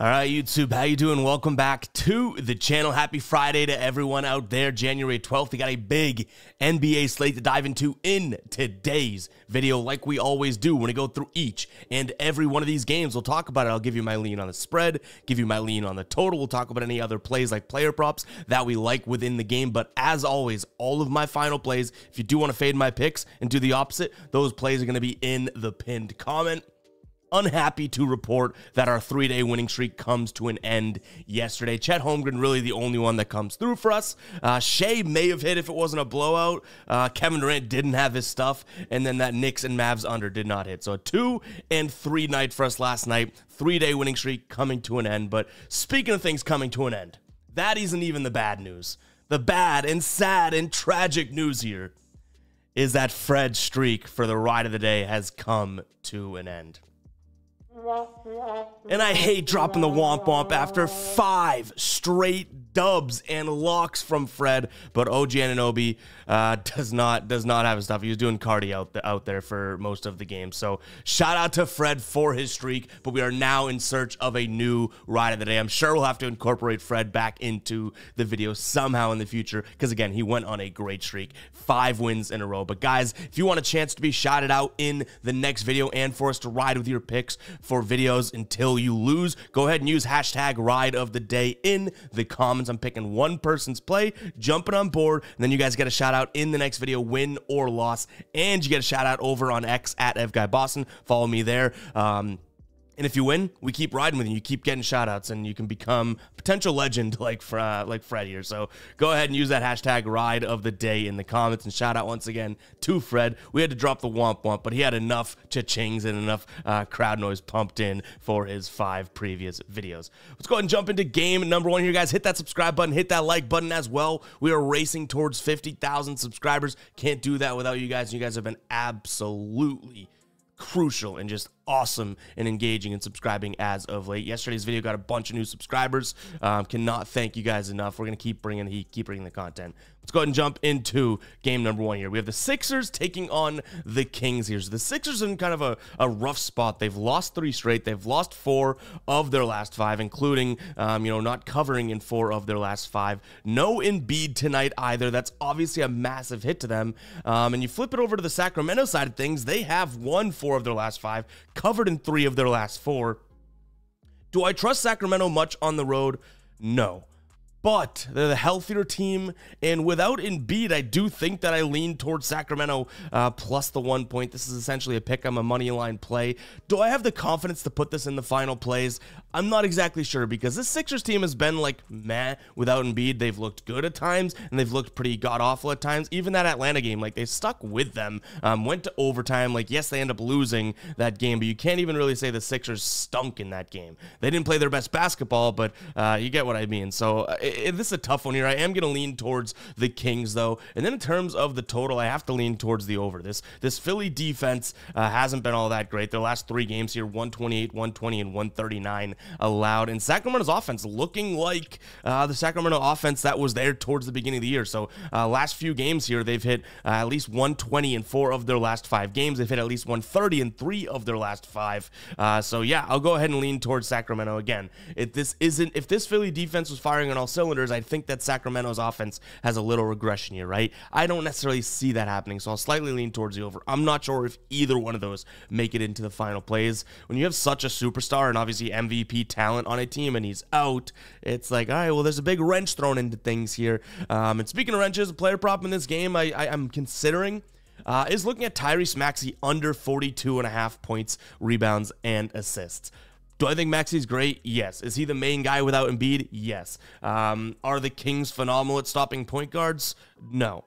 All right, YouTube, how you doing? Welcome back to the channel. Happy Friday to everyone out there. January 12th, we got a big NBA slate to dive into in today's video, like we always do when we go through each and every one of these games. We'll talk about it. I'll give you my lean on the spread, give you my lean on the total. We'll talk about any other plays like player props that we like within the game. But as always, all of my final plays, if you do want to fade my picks and do the opposite, those plays are going to be in the pinned comment. Unhappy to report that our 3-day winning streak comes to an end yesterday. Chet Holmgren really the only one that comes through for us. Shea may have hit if it wasn't a blowout. Kevin Durant didn't have his stuff, and then that Knicks and Mavs under did not hit. So a 2 and 3 night for us last night. 3-day winning streak coming to an end. But speaking of things coming to an end, that isn't even the bad news. The bad and sad and tragic news here is that Fred's streak for the ride of the day has come to an end. And I hate dropping the womp womp after 5 straight dubs and locks from Fred, but OG Anunoby does not have his stuff. He was doing cardio out there for most of the game. So shout out to Fred for his streak, but we are now in search of a new ride of the day. I'm sure we'll have to incorporate Fred back into the video somehow in the future because, again, he went on a great streak. 5 wins in a row. But, guys, if you want a chance to be shouted out in the next video and for us to ride with your picks for videos until you lose, go ahead and use hashtag ride of the day in the comments. I'm picking one person's play, jumping on board, and then you guys get a shout out in the next video, win or loss, and you get a shout out over on X at FGuyBoston. Follow me there. And if you win, we keep riding with you. You keep getting shout-outs, and you can become a potential legend like Fred here. So go ahead and use that hashtag ride of the day in the comments and shout out once again to Fred. We had to drop the womp womp, but he had enough cha-chings and enough crowd noise pumped in for his 5 previous videos. Let's go ahead and jump into game number 1 here, guys. Hit that subscribe button. Hit that like button as well. We are racing towards 50,000 subscribers. Can't do that without you guys. You guys have been absolutely crucial and just awesome and engaging and subscribing as of late. Yesterday's video got a bunch of new subscribers. Cannot thank you guys enough. We're gonna keep bringing the content. Let's go ahead and jump into game number 1 here. We have the Sixers taking on the Kings here. So the Sixers are in kind of a rough spot. They've lost 3 straight. They've lost 4 of their last 5, including not covering in 4 of their last 5. No Embiid tonight either. That's obviously a massive hit to them. And you flip it over to the Sacramento side of things. They have won 4 of their last 5, covered in 3 of their last 4. Do I trust Sacramento much on the road? No. But they're the healthier team, and without Embiid, I do think that I lean towards Sacramento plus the 1 point. This is essentially a pick. I'm a money line play. Do I have the confidence to put this in the final plays? I'm not exactly sure because this Sixers team has been like meh without Embiid. They've looked good at times, and they've looked pretty god-awful at times. Even that Atlanta game, like they stuck with them, went to overtime. Like, yes, they end up losing that game, but you can't even really say the Sixers stunk in that game. They didn't play their best basketball, but you get what I mean. So this is a tough one here. I am going to lean towards the Kings, though. And then in terms of the total, I have to lean towards the over. This Philly defense hasn't been all that great. Their last 3 games here, 128, 120, and 139 allowed. And Sacramento's offense looking like the Sacramento offense that was there towards the beginning of the year. So last few games here, they've hit at least 120 in 4 of their last 5 games. They've hit at least 130 in 3 of their last 5. So yeah, I'll go ahead and lean towards Sacramento again. If this Philly defense was firing on all cylinders, I think that Sacramento's offense has a little regression here, right? I don't necessarily see that happening, so I'll slightly lean towards the over. I'm not sure if either one of those make it into the final plays. When you have such a superstar and obviously MVP talent on a team and he's out, it's like, all right, well, there's a big wrench thrown into things here. And speaking of wrenches, a player prop in this game I'm considering is looking at Tyrese Maxey under 42.5 points, rebounds, and assists. Do I think Maxey's great? Yes. Is he the main guy without Embiid? Yes. Are the Kings phenomenal at stopping point guards? No.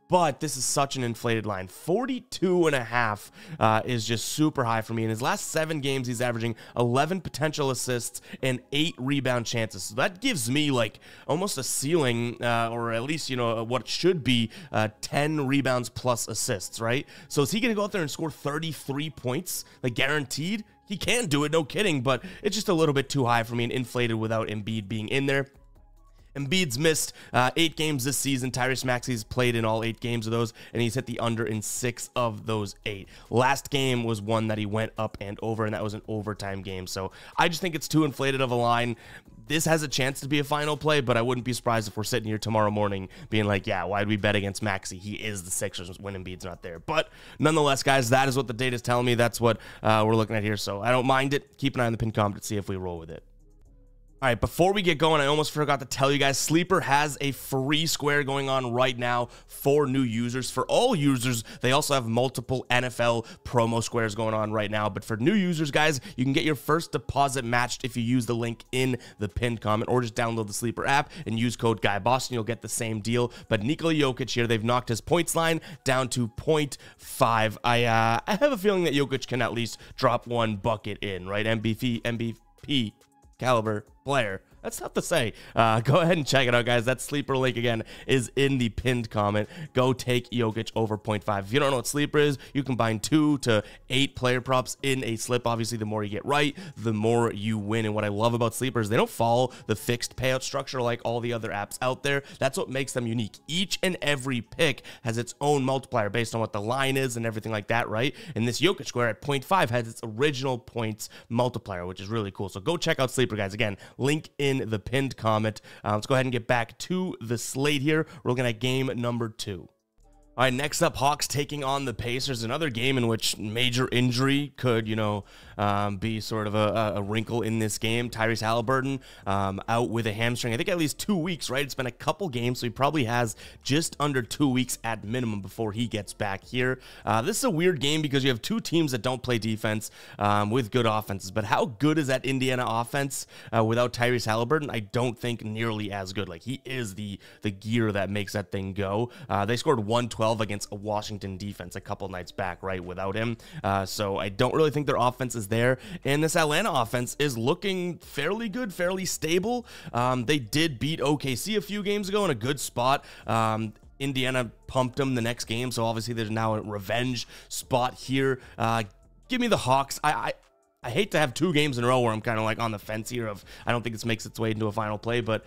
But this is such an inflated line. 42.5 is just super high for me. In his last 7 games, he's averaging 11 potential assists and 8 rebound chances. So that gives me like almost a ceiling, or at least, what should be 10 rebounds plus assists, right? So is he going to go out there and score 33 points, like guaranteed? He can do it, no kidding, but it's just a little bit too high for me and inflated without Embiid being in there. Embiid's missed 8 games this season. Tyrese Maxey's played in all 8 games of those, and he's hit the under in 6 of those 8. Last game was one that he went up and over, and that was an overtime game. So I just think it's too inflated of a line. This has a chance to be a final play, but I wouldn't be surprised if we're sitting here tomorrow morning being like, yeah, why'd we bet against Maxey? He is the Sixers when Embiid's not there. But nonetheless, guys, that is what the data is telling me. That's what we're looking at here. So I don't mind it. Keep an eye on the pin comment to see if we roll with it. All right, before we get going, I almost forgot to tell you guys, Sleeper has a free square going on right now for new users. For all users, they also have multiple NFL promo squares going on right now. But for new users, guys, you can get your first deposit matched if you use the link in the pinned comment, or just download the Sleeper app and use code GUYBOSTON. You'll get the same deal. But Nikola Jokic here, they've knocked his points line down to 0.5. I have a feeling that Jokic can at least drop one bucket in, right? MVP caliber player. That's tough to say. Go ahead and check it out, guys. That Sleeper link, again, is in the pinned comment. Go take Jokic over 0.5. If you don't know what Sleeper is, you combine 2 to 8 player props in a slip. Obviously, the more you get right, the more you win. And what I love about Sleeper is they don't follow the fixed payout structure like all the other apps out there. That's what makes them unique. Each and every pick has its own multiplier based on what the line is and everything like that, right? And this Jokic square at 0.5 has its original points multiplier, which is really cool. So go check out Sleeper, guys. Again, link in the pinned comment. Let's go ahead and get back to the slate here. We're looking at game number 2. All right, next up, Hawks taking on the Pacers. Another game in which major injury could, be sort of a wrinkle in this game. Tyrese Halliburton out with a hamstring. I think at least 2 weeks, right? It's been a couple games, so he probably has just under 2 weeks at minimum before he gets back here. This is a weird game because you have 2 teams that don't play defense with good offenses. But how good is that Indiana offense without Tyrese Halliburton? I don't think nearly as good. Like, he is the gear that makes that thing go. They scored 112 against a Washington defense a couple nights back, right, without him. So I don't really think their offense is there. And this Atlanta offense is looking fairly good, fairly stable. They did beat OKC a few games ago in a good spot. Indiana pumped them the next game, so obviously there's now a revenge spot here. Give me the Hawks. I hate to have 2 games in a row where I'm kind of like on the fence here of I don't think this makes its way into a final play, but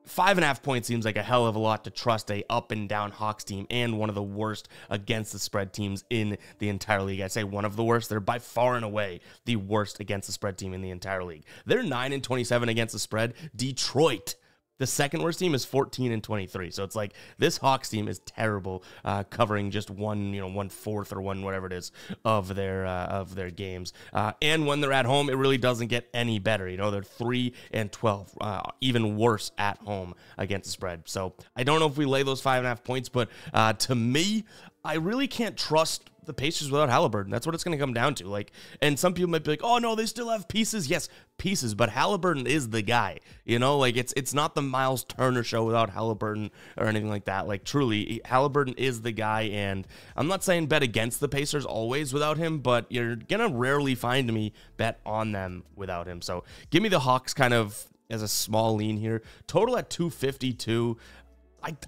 5.5 points seems like a hell of a lot to trust a up and down Hawks team and one of the worst against the spread teams in the entire league. I say one of the worst. They're by far and away the worst against the spread team in the entire league. They're 9-27 against the spread. Detroit, the second worst team, is 14-23. So it's like this Hawks team is terrible, covering just one fourth or one whatever it is of their games. And when they're at home, it really doesn't get any better. They're 3-12, even worse at home against the spread. So I don't know if we lay those 5.5 points, but to me, I really can't trust the Pacers without Halliburton. That's what it's going to come down to. And some people might be like, oh no, they still have pieces. Yes, pieces, but Halliburton is the guy. It's not the Miles Turner show without Halliburton or anything like that. Truly, Halliburton is the guy, and I'm not saying bet against the Pacers always without him, but you're going to rarely find me bet on them without him. So give me the Hawks kind of as a small lean here. Total at 252.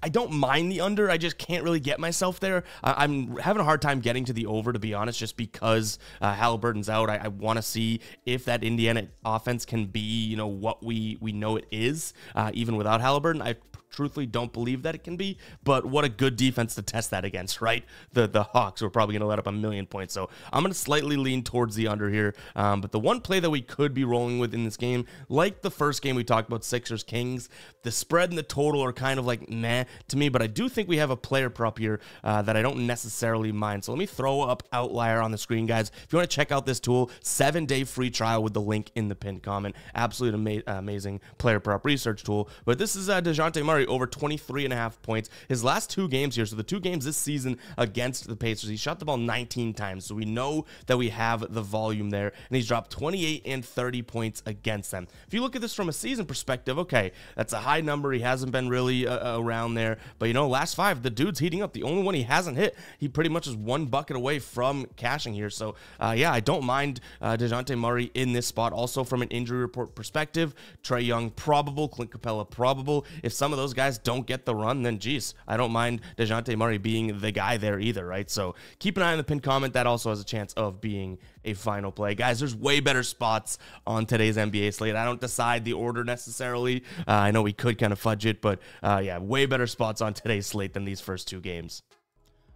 I don't mind the under. I just can't really get myself there. I'm having a hard time getting to the over, to be honest, just because Halliburton's out. I want to see if that Indiana offense can be, what we know it is, even without Halliburton. I truthfully don't believe that it can be, but what a good defense to test that against, right? The Hawks are probably going to let up 1,000,000 points, so I'm going to slightly lean towards the under here. But the one play that we could be rolling with in this game, like the first game we talked about, Sixers-Kings, the spread and the total are kind of like meh to me, but I do think we have a player prop here that I don't necessarily mind. So let me throw up Outlier on the screen, guys. If you want to check out this tool, 7-day free trial with the link in the pinned comment. Absolute amazing player prop research tool. But this is DeJounte Murray over 23.5 points. His last 2 games here, so the 2 games this season against the Pacers, he shot the ball 19 times. So we know that we have the volume there, and he's dropped 28 and 30 points against them. If you look at this from a season perspective, okay, that's a high number. He hasn't been really around there, but last 5, the dude's heating up. The only one he hasn't hit, he pretty much is 1 bucket away from cashing here. So yeah, I don't mind DeJounte Murray in this spot. Also from an injury report perspective, Trae Young probable, Clint Capella probable. If some of those those guys don't get the run, then geez, I don't mind DeJounte Murray being the guy there either, right? So keep an eye on the pinned comment. That also has a chance of being a final play. Guys, there's way better spots on today's NBA slate. I don't decide the order necessarily. I know we could kind of fudge it, but yeah, way better spots on today's slate than these first two games.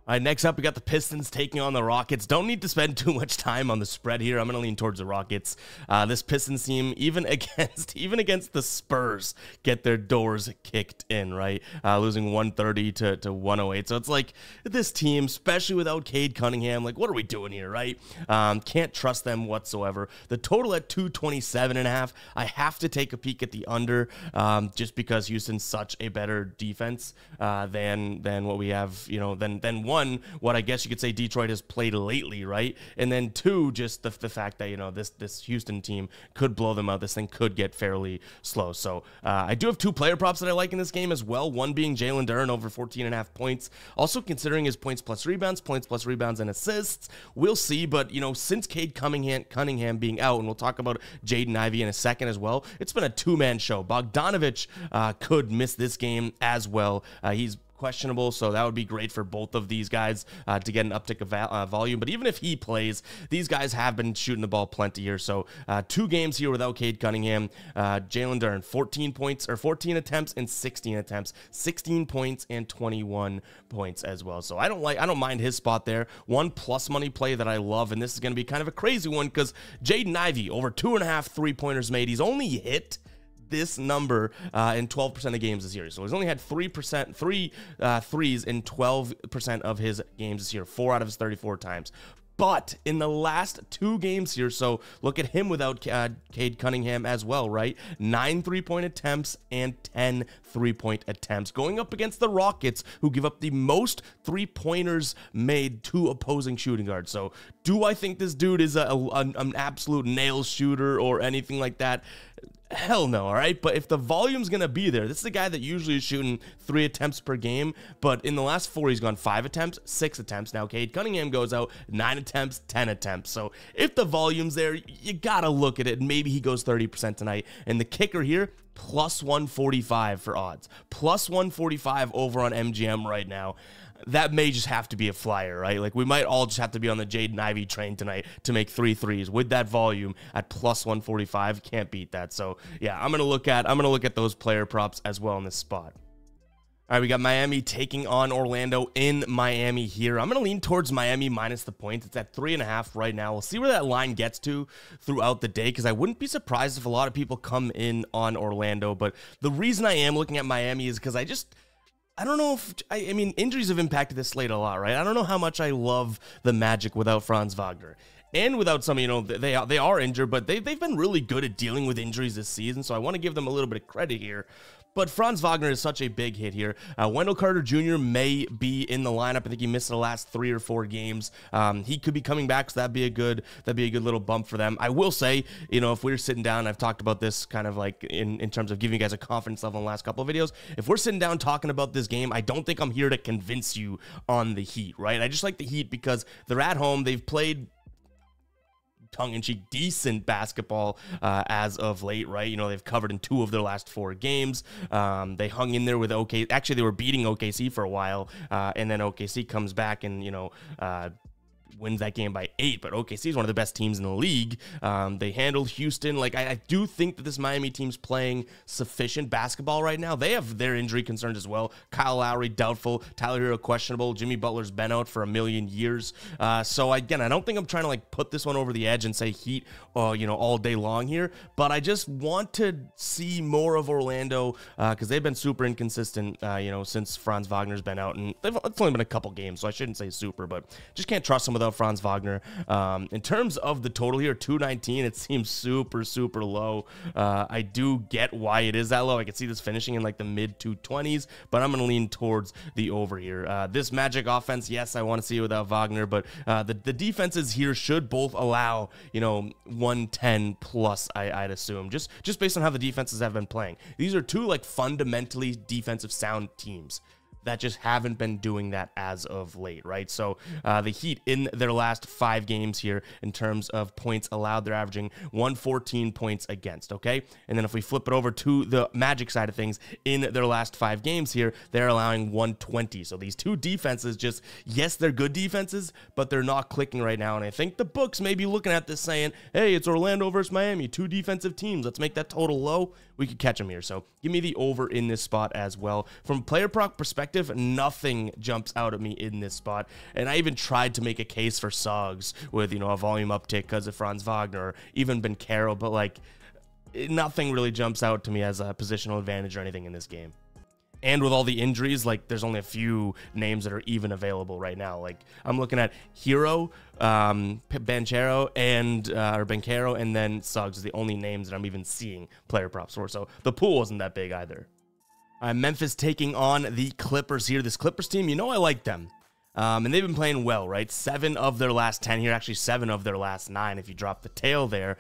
All right, next up, we got the Pistons taking on the Rockets. Don't need to spend too much time on the spread here. I'm going to lean towards the Rockets. This Pistons team, even against the Spurs, get their doors kicked in, right? Losing 130 to 108. So it's like this team, especially without Cade Cunningham, like, what are we doing here, right? Can't trust them whatsoever. The total at 227.5. I have to take a peek at the under, just because Houston's such a better defense than what we have, you know, than one, what I guess you could say Detroit has played lately, right? And then two, just the fact that, you know, this Houston team could blow them out. This thing could get fairly slow. So I do have two player props that I like in this game as well. One being Jalen Duren over 14.5 points. Also considering his points plus rebounds and assists. We'll see, but, you know, since Cade Cunningham being out, and we'll talk about Jaden Ivey in a second as well, it's been a two-man show. Bogdanovich could miss this game as well. He's questionable, so that would be great for both of these guys to get an uptick of volume. But even if he plays, these guys have been shooting the ball plenty here. So 2 games here without Cade Cunningham. Jalen Duren, 14 attempts and 16 attempts, 16 points and 21 points as well. So I don't mind his spot there. One plus money play that I love, and this is going to be kind of a crazy one because Jaden Ivey over 2.5 3-pointers made. He's only hit this number in 12% of games this year. So he's only had 3 threes in 12% of his games this year, 4 out of his 34 times. But in the last 2 games here, so look at him without Cade Cunningham as well, right? 9 3-point attempts and 10 3-point attempts. Going up against the Rockets, who give up the most 3-pointers made to opposing shooting guards. So do I think this dude is an absolute nail shooter or anything like that? Hell no, all right? But if the volume's going to be there, this is a guy that usually is shooting 3 attempts per game, but in the last 4, he's gone 5 attempts, 6 attempts. Now, Cade Cunningham goes out 9 attempts, 10 attempts. So if the volume's there, you got to look at it. Maybe he goes 30% tonight. And the kicker here, plus 145 for odds. Plus 145 over on MGM right now. That may just have to be a flyer, right? Like, we might all just have to be on the Jaden Ivey train tonight to make 3 threes with that volume at plus 145. Can't beat that. So yeah, I'm gonna look at those player props as well in this spot. All right, we got Miami taking on Orlando in Miami here. I'm going to lean towards Miami minus the points. It's at 3.5 right now. We'll see where that line gets to throughout the day, because I wouldn't be surprised if a lot of people come in on Orlando. But the reason I am looking at Miami is because I don't know if, I mean, injuries have impacted this slate a lot, right? I don't know how much I love the Magic without Franz Wagner. And without some, you know, they are injured, but they've been really good at dealing with injuries this season, so I want to give them a little bit of credit here. But Franz Wagner is such a big hit here. Wendell Carter Jr. may be in the lineup. I think he missed the last 3 or 4 games. He could be coming back, so that'd be a good little bump for them. I will say, you know, if we're sitting down, I've talked about this kind of like in terms of giving you guys a confidence level in the last couple of videos. If we're sitting down talking about this game, I don't think I'm here to convince you on the Heat, right? I just like the Heat because they're at home. They've played tongue-in-cheek decent basketball as of late, right? You know, they've covered in 2 of their last 4 games. They hung in there with OKC. Actually, they were beating OKC for a while, and then OKC comes back and, you know, wins that game by 8, but OKC is one of the best teams in the league. They handled Houston. Like, I do think that this Miami team's playing sufficient basketball right now. They have their injury concerns as well. Kyle Lowry, doubtful. Tyler Hero, questionable. Jimmy Butler's been out for a million years. So, again, I don't think I'm trying to, like, put this one over the edge and say Heat, you know, all day long here, but I just want to see more of Orlando because they've been super inconsistent, you know, since Franz Wagner's been out, and it's only been a couple games, so I shouldn't say super, but just can't trust them without Franz Wagner. In terms of the total here, 219, it seems super low. I do get why it is that low. I can see this finishing in like the mid 220s, but I'm going to lean towards the over here. This Magic offense, yes, I want to see it without Wagner, but the defenses here should both allow, you know, 110 plus, I'd assume, just based on how the defenses have been playing. These are 2 like fundamentally defensive sound teams. that just haven't been doing that as of late, right? So the Heat in their last 5 games here in terms of points allowed, they're averaging 114 points against, okay? And then if we flip it over to the Magic side of things, in their last 5 games here, they're allowing 120. So these two defenses just, yes, they're good defenses, but they're not clicking right now. And I think the books may be looking at this saying, hey, it's Orlando versus Miami, 2 defensive teams. Let's make that total low. We could catch them here. So give me the over in this spot as well. From a player prop perspective, nothing jumps out at me in this spot. And I even tried to make a case for Suggs with, a volume uptick because of Franz Wagner, or even Bencaro, but like nothing really jumps out to me as a positional advantage or anything in this game. And with all the injuries, like there's only a few names that are even available right now. Like I'm looking at Hero, Bencaro, and then Suggs is the only names that I'm even seeing player props for. So the pool wasn't that big either. Memphis taking on the Clippers here. This Clippers team, I like them. And they've been playing well, right? 7 of their last 10 here, actually 7 of their last 9 if you drop the tail there.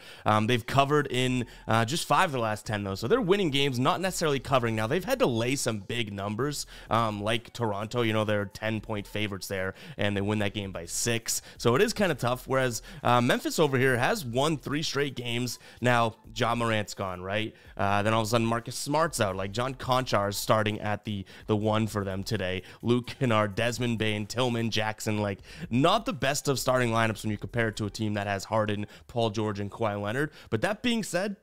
They've covered in just 5 of their last 10, though. So they're winning games, not necessarily covering. Now, they've had to lay some big numbers, like Toronto. They're 10-point favorites there, and they win that game by 6. So it is kind of tough, whereas Memphis over here has won 3 straight games. Now, Ja Morant's gone, right? Then all of a sudden, Marcus Smart's out. Like, John Conchar is starting at the 1 for them today. Luke Kennard, Desmond Bane, Tillman, Jackson, like not the best of starting lineups when you compare it to a team that has Harden, Paul George, and Kawhi Leonard. But that being said,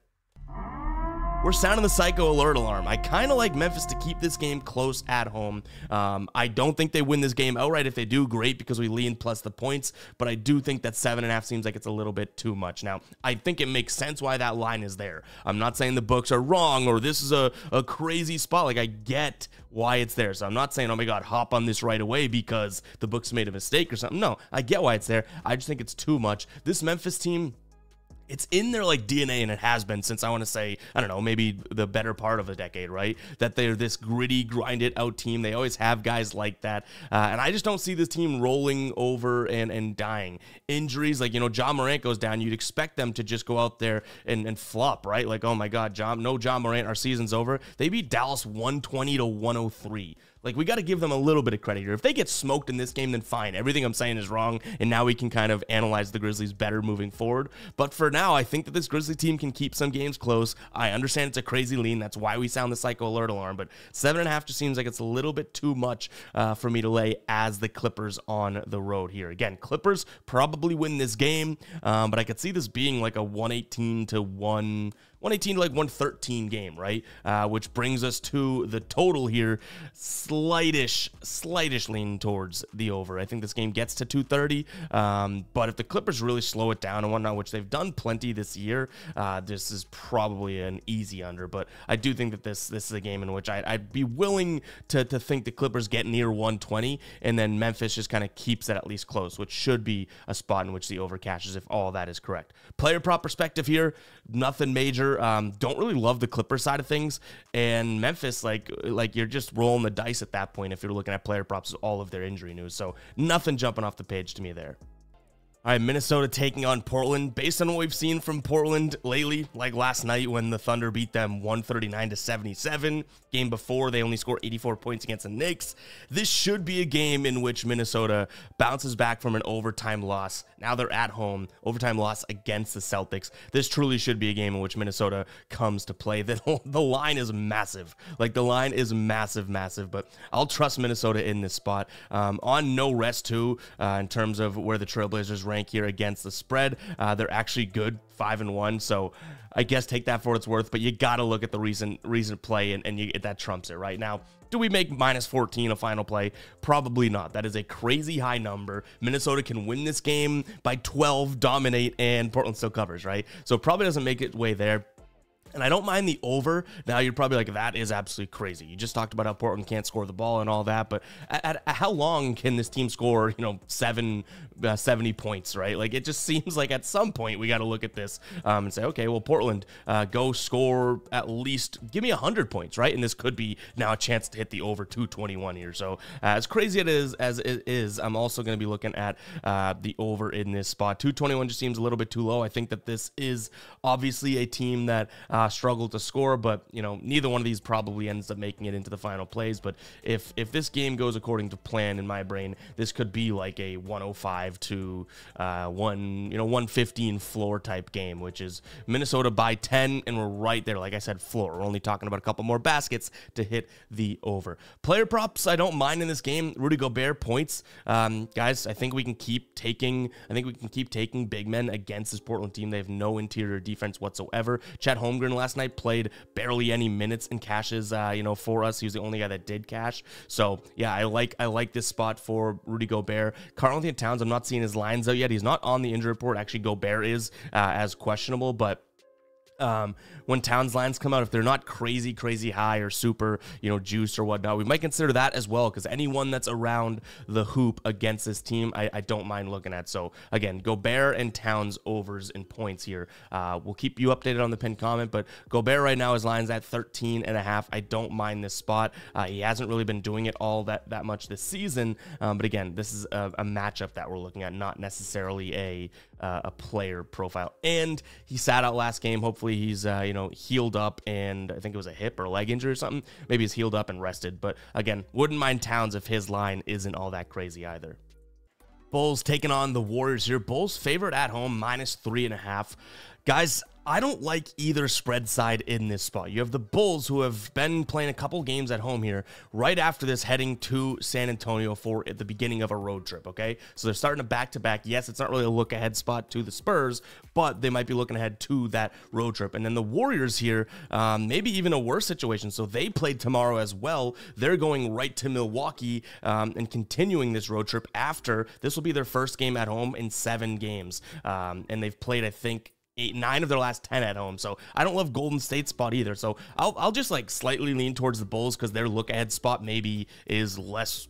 we're sounding the psycho alert alarm. I kind of like Memphis to keep this game close at home. I don't think they win this game outright. If they do, great, because we lean plus the points. But I do think that 7.5 seems like it's a little bit too much. Now, I think it makes sense why that line is there. I'm not saying the books are wrong or this is a crazy spot. Like, I get why it's there. So I'm not saying, oh my God, hop on this right away because the books made a mistake or something. No, I get why it's there. I just think it's too much. This Memphis team, it's in their like DNA, and it has been since, I want to say, I don't know, maybe the better part of a decade, right? That they're this gritty, grind it out team. They always have guys like that. And I just don't see this team rolling over and dying. Injuries, like, Ja Morant goes down, you'd expect them to just go out there and flop, right? Like, oh my God, no Ja Morant, our season's over. They beat Dallas 120-103. Like, we got to give them a little bit of credit here. If they get smoked in this game, then fine. Everything I'm saying is wrong, and now we can kind of analyze the Grizzlies better moving forward. But for now, I think that this Grizzlies team can keep some games close. I understand it's a crazy lean. That's why we sound the psycho alert alarm. But 7.5 just seems like it's a little bit too much for me to lay as the Clippers on the road here. Again, Clippers probably win this game, but I could see this being like a 118 to 113 game, right? Which brings us to the total here. Slightish lean towards the over. I think this game gets to 230. But if the Clippers really slow it down and whatnot, which they've done plenty this year, this is probably an easy under. But I do think that this is a game in which I'd be willing to think the Clippers get near 120, and then Memphis just kind of keeps it at least close, which should be a spot in which the over cashes if all that is correct. Player prop perspective here, nothing major. Don't really love the Clipper side of things, and Memphis, like you're just rolling the dice at that point if you're looking at player props with all of their injury news. So nothing jumping off the page to me there. All right, Minnesota taking on Portland. Based on what we've seen from Portland lately, like last night when the Thunder beat them 139-77, game before they only scored 84 points against the Knicks, this should be a game in which Minnesota bounces back from an overtime loss. Now they're at home, overtime loss against the Celtics. This truly should be a game in which Minnesota comes to play. The line is massive. Like, the line is massive, but I'll trust Minnesota in this spot. On no rest, too, in terms of where the Trailblazers rank here against the spread. They're actually good, 5-1, so I guess take that for what it's worth, but you got to look at the recent play, and that trumps it right now. Do we make -14 a final play? Probably not. That is a crazy high number. Minnesota can win this game by 12, dominate, and Portland still covers, right? So it probably doesn't make its way there. And I don't mind the over. Now, you're probably like, that is absolutely crazy. You just talked about how Portland can't score the ball and all that, but at how long can this team score, 70 points, right? Like, it just seems like at some point we got to look at this and say, okay, well, Portland, go score at least, give me 100 points, right? And this could be now a chance to hit the over 221 here. So as crazy as it is, I'm also going to be looking at the over in this spot. 221 just seems a little bit too low. I think that this is obviously a team that struggled to score, but neither one of these probably ends up making it into the final plays. But if this game goes according to plan in my brain, this could be like a 105 to 115 floor type game, which is Minnesota by 10, and we're right there. Like I said, floor. We're only talking about a couple more baskets to hit the over. Player props I don't mind in this game. Rudy Gobert points. Guys, I think we can keep taking big men against this Portland team. They have no interior defense whatsoever. Chet Holmgren last night played barely any minutes in cashes, for us. He was the only guy that did cash. So yeah, I like this spot for Rudy Gobert. Karl-Anthony Towns, I'm not seeing his lines out yet. He's not on the injury report. Actually, Gobert is as questionable, but when Towns lines come out, if they're not crazy high or super, juiced or whatnot, we might consider that as well, because anyone that's around the hoop against this team, I don't mind looking at. So again, Gobert and Towns overs in points here. We'll keep you updated on the pinned comment, but Gobert right now, his line's at 13.5. I don't mind this spot. He hasn't really been doing it all that much this season, but again, this is a matchup that we're looking at, not necessarily a player profile. And he sat out last game. Hopefully he's healed up, and I think it was a hip or leg injury or something. Maybe he's healed up and rested, but again, wouldn't mind Towns if his line isn't all that crazy either. Bulls taking on the Warriors here. Bulls favored at home, -3.5. Guys, I don't like either spread side in this spot. You have the Bulls, who have been playing a couple games at home here, right after this heading to San Antonio for at the beginning of a road trip, okay? So they're starting a back-to-back. Yes, it's not really a look-ahead spot to the Spurs, but they might be looking ahead to that road trip. And then the Warriors here, maybe even a worse situation. So they played tomorrow as well. They're going right to Milwaukee and continuing this road trip after. This will be their first game at home in 7 games. And they've played, I think, 9 of their last 10 at home. So I don't love Golden State spot either. So I'll just like slightly lean towards the Bulls, because their look ahead spot maybe is less,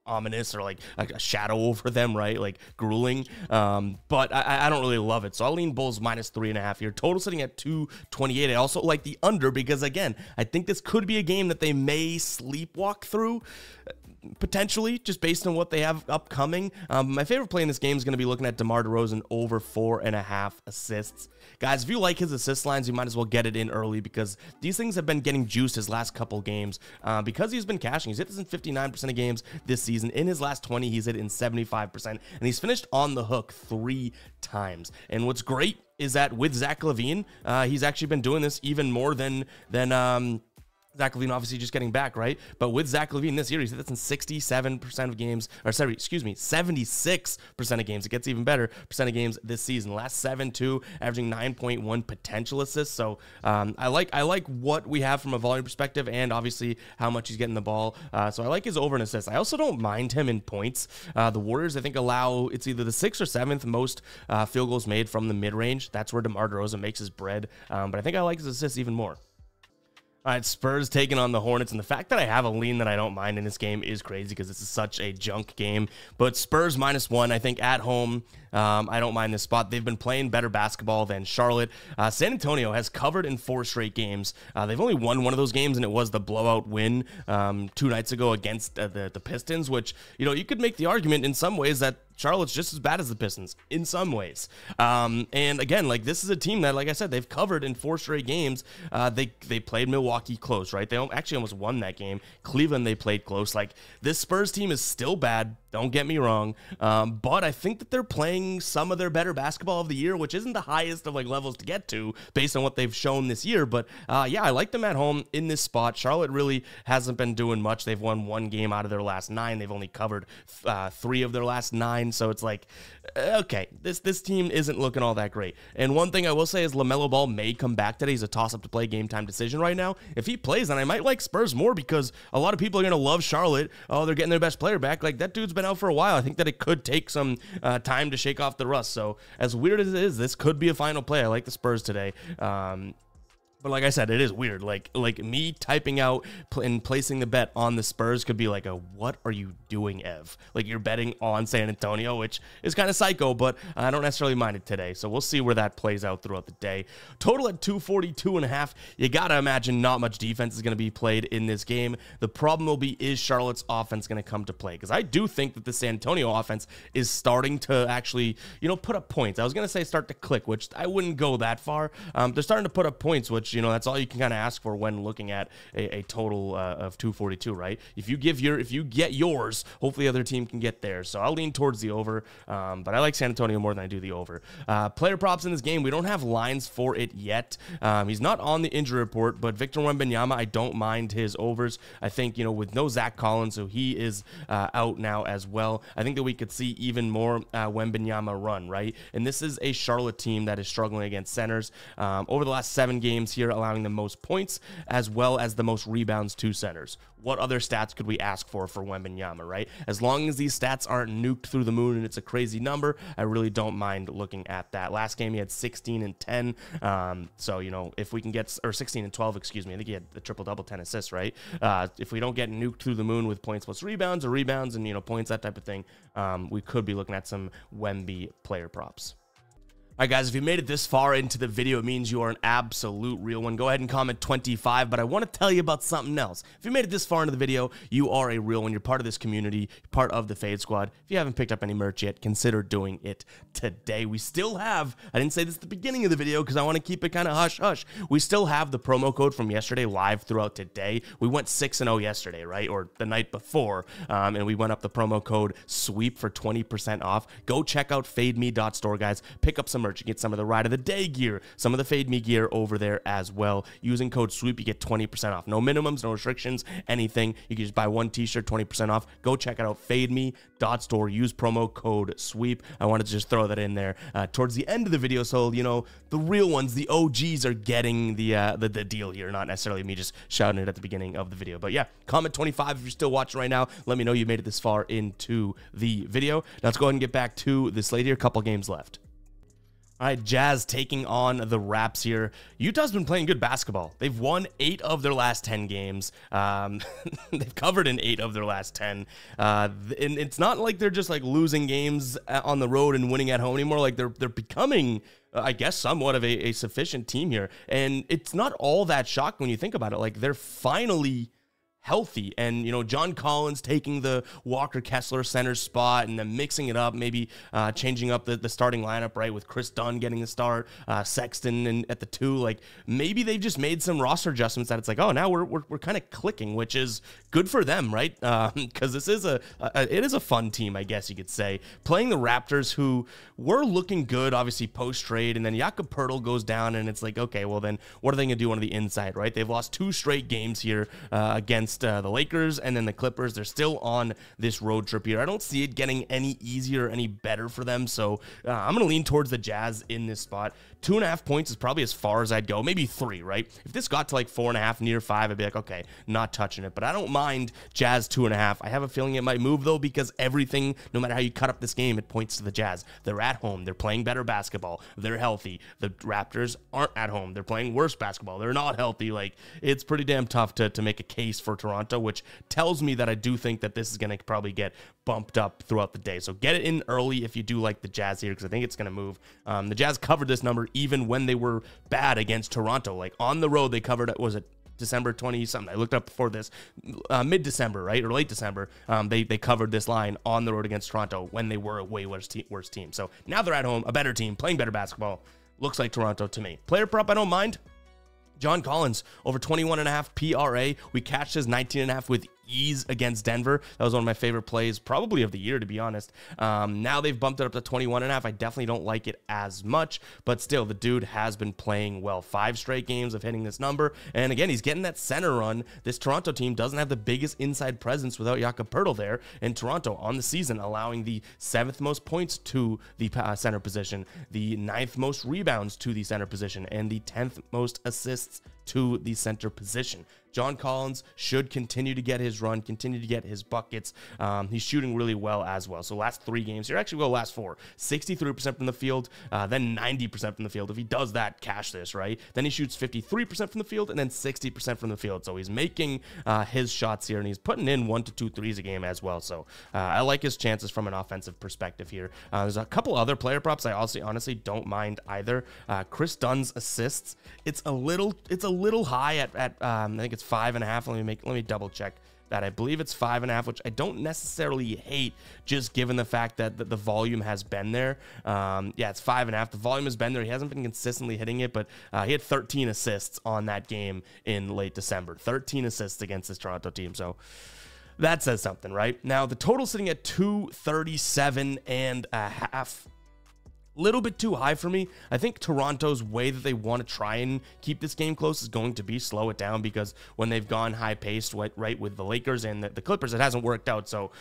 ominous, or like a shadow over them, right? Like grueling. But I don't really love it. So I'll lean Bulls -3.5 here. Total sitting at 228. I also like the under, because again, I think this could be a game that they may sleepwalk through, potentially, just based on what they have upcoming. My favorite play in this game is going to be looking at DeMar DeRozan over 4.5 assists. Guys, if you like his assist lines, you might as well get it in early, because these things have been getting juiced his last couple games, because he's been cashing. He's hit this in 59% of games this season. In his last 20, he's hit it in 75%, and he's finished on the hook 3 times. And what's great is that with Zach LaVine, he's actually been doing this even more than Zach LaVine obviously just getting back, right? But with Zach LaVine this year, he's hit this in 67% of games, 76% of games. It gets even better, percent of games this season. Last 7, averaging 9.1 potential assists. So I like what we have from a volume perspective, and obviously how much he's getting the ball. So I like his over and assists. I also don't mind him in points. The Warriors, I think, allow, it's either the 6th or 7th most field goals made from the mid-range. That's where DeMar DeRozan makes his bread. But I think I like his assists even more. All right, Spurs taking on the Hornets, and the fact that I have a lean that I don't mind in this game is crazy, because this is such a junk game. But Spurs -1, I think, at home. I don't mind this spot. They've been playing better basketball than Charlotte. San Antonio has covered in 4 straight games. They've only won one of those games, and it was the blowout win 2 nights ago against the Pistons, which, you could make the argument in some ways that Charlotte's just as bad as the Pistons in some ways. And again, like, this is a team that, like I said, they've covered in 4 straight games. They played Milwaukee close, right? They actually almost won that game. Cleveland, they played close. Like, this Spurs team is still bad. Don't get me wrong. But I think that they're playing some of their better basketball of the year, which isn't the highest of like levels to get to based on what they've shown this year. But yeah, I like them at home in this spot. Charlotte really hasn't been doing much. They've won 1 game out of their last 9. They've only covered 3 of their last 9. So it's like, okay, this team isn't looking all that great. And one thing I will say is LaMelo Ball may come back today. He's a toss-up to play, game time decision right now. If he plays, then I might like Spurs more, because a lot of people are going to love Charlotte. Oh, they're getting their best player back. Like, that dude's been out for a while. I think that it could take some time to shake off the rust. So as weird as it is, this could be a final play. I like the Spurs today. But like I said, it is weird. Like me typing out and placing the bet on the Spurs could be like a, what are you doing, Ev? Like you're betting on San Antonio, which is kind of psycho, but I don't necessarily mind it today. So we'll see where that plays out throughout the day. Total at 242.5. You got to imagine not much defense is going to be played in this game. The problem will be, is Charlotte's offense going to come to play? Because I do think that the San Antonio offense is starting to actually, put up points. I was going to say start to click, which I wouldn't go that far. They're starting to put up points, which, that's all you can kind of ask for when looking at a total of 242, right? If you get yours, hopefully the other team can get theirs. So I'll lean towards the over, but I like San Antonio more than I do the over. Player props in this game, we don't have lines for it yet. He's not on the injury report, but Victor Wembanyama, I don't mind his overs. I think, with no Zach Collins, so he is out now as well. I think that we could see even more Wembanyama run, right? And this is a Charlotte team that is struggling against centers. Over the last 7 games here, allowing the most points as well as the most rebounds to centers. What other stats could we ask for Wembanyama, right? As long as these stats aren't nuked through the moon and it's a crazy number, I really don't mind looking at that. Last game, he had 16 and 10. So, if we can get, or 16 and 12, excuse me. I think he had the triple-double, 10 assists, right? If we don't get nuked through the moon with points plus rebounds or rebounds and, points, that type of thing, we could be looking at some Wemby player props. All right, guys, if you made it this far into the video, it means you are an absolute real one. Go ahead and comment 25, but I want to tell you about something else. If you made it this far into the video, you are a real one. You're part of this community, you're part of the Fade Squad. If you haven't picked up any merch yet, consider doing it today. We still have, I didn't say this at the beginning of the video because I want to keep it kind of hush-hush. We still have the promo code from yesterday live throughout today. We went 6-0 yesterday, right, or the night before, and we went up the promo code SWEEP for 20% off. Go check out fademe.store, guys. Pick up some merch. You get some of the ride of the day gear, some of the Fade Me gear over there as well. Using code SWEEP, you get 20% off. No minimums, no restrictions, anything. You can just buy one t-shirt, 20% off. Go check it out, fademe.store. Use promo code SWEEP. I wanted to just throw that in there towards the end of the video, so the real ones, the OGs, are getting the deal here, not necessarily me just shouting it at the beginning of the video. But yeah, comment 25 if you're still watching right now. Let me know you made it this far into the video. Now let's go ahead and get back to the slate here. A couple games left. All right, Jazz taking on the Raps here. Utah's been playing good basketball. They've won 8 of their last 10 games. They've covered in 8 of their last 10. And it's not like they're just like losing games on the road and winning at home anymore. Like they're becoming, I guess, somewhat of a sufficient team here. And it's not all that shocking when you think about it. Like they're finally healthy, and John Collins taking the Walker Kessler center spot and then mixing it up, maybe changing up the starting lineup, right, with Chris Dunn getting the start, Sexton and at the 2. Like maybe they've just made some roster adjustments that it's like, oh, now we're kind of clicking, which is good for them, right? Because this is it is a fun team, I guess you could say, playing the Raptors, who were looking good obviously post trade, and then Jakob Poeltl goes down, and it's like, okay, well then what are they gonna do on the inside, right? They've lost 2 straight games here against the Lakers and then the Clippers. They're still on this road trip here. I don't see it getting any easier or any better for them, so I'm going to lean towards the Jazz in this spot. 2.5 points is probably as far as I'd go, maybe 3, right? If this got to like 4.5, near 5, I'd be like, okay, not touching it, but I don't mind Jazz 2.5. I have a feeling it might move, though, because everything, no matter how you cut up this game, it points to the Jazz. They're at home. They're playing better basketball. They're healthy. The Raptors aren't at home. They're playing worse basketball. They're not healthy. Like, it's pretty damn tough to make a case for Toronto, which tells me that I do think that this is going to probably get bumped up throughout the day. So get it in early if you do like the Jazz here, because I think it's going to move. The Jazz covered this number even when they were bad against Toronto. Like on the road, they covered it, was it December 20-something? I looked up before this, mid-December, right? Or late December. They covered this line on the road against Toronto when they were a way worse team. So now they're at home, a better team, playing better basketball. Looks like Toronto to me. Player prop, I don't mind. John Collins, over 21.5 PRA. We cashed his 19.5 with ease against Denver. That was one of my favorite plays, probably of the year, to be honest. Now they've bumped it up to 21.5. I definitely don't like it as much, but still, the dude has been playing well. 5 straight games of hitting this number, and again, he's getting that center run. This Toronto team doesn't have the biggest inside presence without Jakob Poeltl there, and Toronto on the season allowing the 7th most points to the center position, the 9th most rebounds to the center position, and the 10th most assists to the center position. John Collins should continue to get his run, continue to get his buckets. He's shooting really well as well. So last 3 games here, actually, well, last 4, 63% from the field, then 90% from the field. If he does that, cash this, right? Then he shoots 53% from the field and then 60% from the field. So he's making his shots here, and he's putting in 1 to 2 threes a game as well. So I like his chances from an offensive perspective here. There's a couple other player props I also honestly don't mind either. Chris Dunn's assists, it's a little high at I think it's 5.5. Let me double check that. I believe it's 5.5, which I don't necessarily hate, just given the fact that the volume has been there. Yeah, it's 5.5. The volume has been there. He hasn't been consistently hitting it, but he had 13 assists on that game in late December. 13 assists against this Toronto team. So that says something, right? Now the total sitting at 237.5. Little bit too high for me. I think Toronto's way that they want to try and keep this game close is going to be slow it down, because when they've gone high paced right with the Lakers and the Clippers, it hasn't worked out. So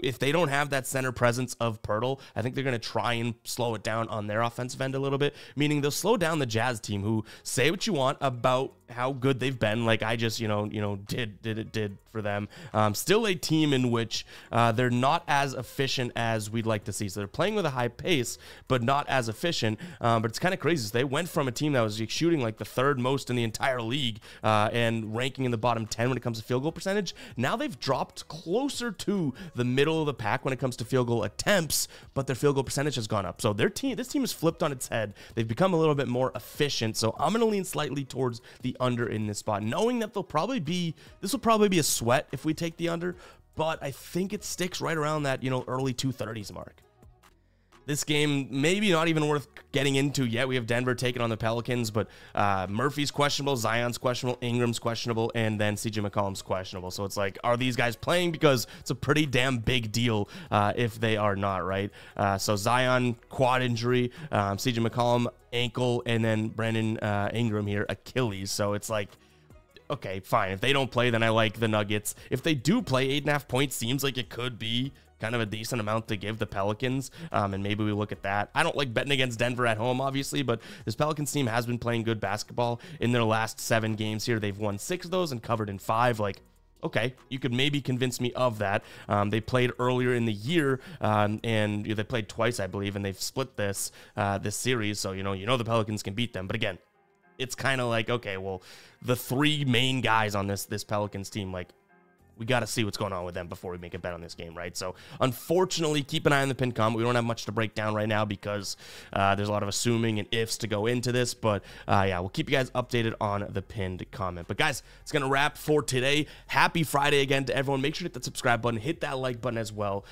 if they don't have that center presence of Pirtle, I think they're going to try and slow it down on their offensive end a little bit, meaning they'll slow down the Jazz team, who, say what you want about how good they've been, like I just did for them, still a team in which they're not as efficient as we'd like to see. So they're playing with a high pace, but not as efficient. But it's kind of crazy. So they went from a team that was shooting like the 3rd most in the entire league and ranking in the bottom 10 when it comes to field goal percentage. Now they've dropped closer to the middle of the pack when it comes to field goal attempts, but their field goal percentage has gone up. So this team has flipped on its head. They've become a little bit more efficient. So I'm going to lean slightly towards the under in this spot, knowing that this will probably be a sweat if we take the under, but I think it sticks right around that, early 230s mark. This game, maybe not even worth getting into yet. We have Denver taking on the Pelicans, but Murphy's questionable, Zion's questionable, Ingram's questionable, and then CJ McCollum's questionable. So it's like, are these guys playing? Because it's a pretty damn big deal if they are not, right? So Zion, quad injury, CJ McCollum, ankle, and then Brandon Ingram here, Achilles. So it's like, okay, fine. If they don't play, then I like the Nuggets. If they do play, 8.5 points seems like it could be kind of a decent amount to give the Pelicans, and maybe we look at that. I don't like betting against Denver at home, obviously, but this Pelicans team has been playing good basketball in their last 7 games here. They've won 6 of those and covered in 5. Like, okay, you could maybe convince me of that. They played earlier in the year, and they played twice, I believe, and they've split this series, so you know the Pelicans can beat them. But again, it's kind of like, okay, well, the 3 main guys on this Pelicans team, like, we got to see what's going on with them before we make a bet on this game, right? So, unfortunately, keep an eye on the pinned comment. We don't have much to break down right now because there's a lot of assuming and ifs to go into this. But, yeah, we'll keep you guys updated on the pinned comment. But, guys, it's going to wrap for today. Happy Friday again to everyone. Make sure to hit that subscribe button. Hit that like button as well.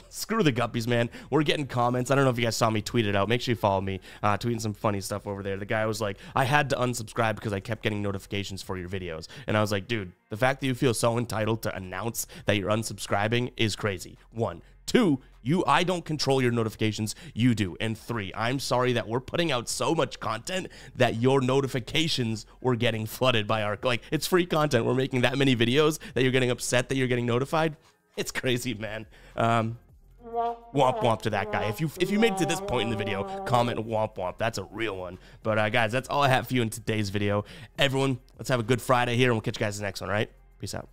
Screw the Guppies, man. We're getting comments. I don't know if you guys saw me tweet it out. Make sure you follow me. Tweeting some funny stuff over there. The guy was like, I had to unsubscribe because I kept getting notifications for your videos. And I was like, dude, the fact that you feel so entitled to announce that you're unsubscribing is crazy. 1. 2, I don't control your notifications, you do. And 3, I'm sorry that we're putting out so much content that your notifications were getting flooded by our, like, it's free content. We're making that many videos that you're getting upset that you're getting notified. It's crazy, man. Womp womp to that guy. If you made it to this point in the video, comment womp womp. That's a real one. But guys, that's all I have for you in today's video. Everyone, let's have a good Friday here, and we'll catch you guys in the next one, all right? Peace out.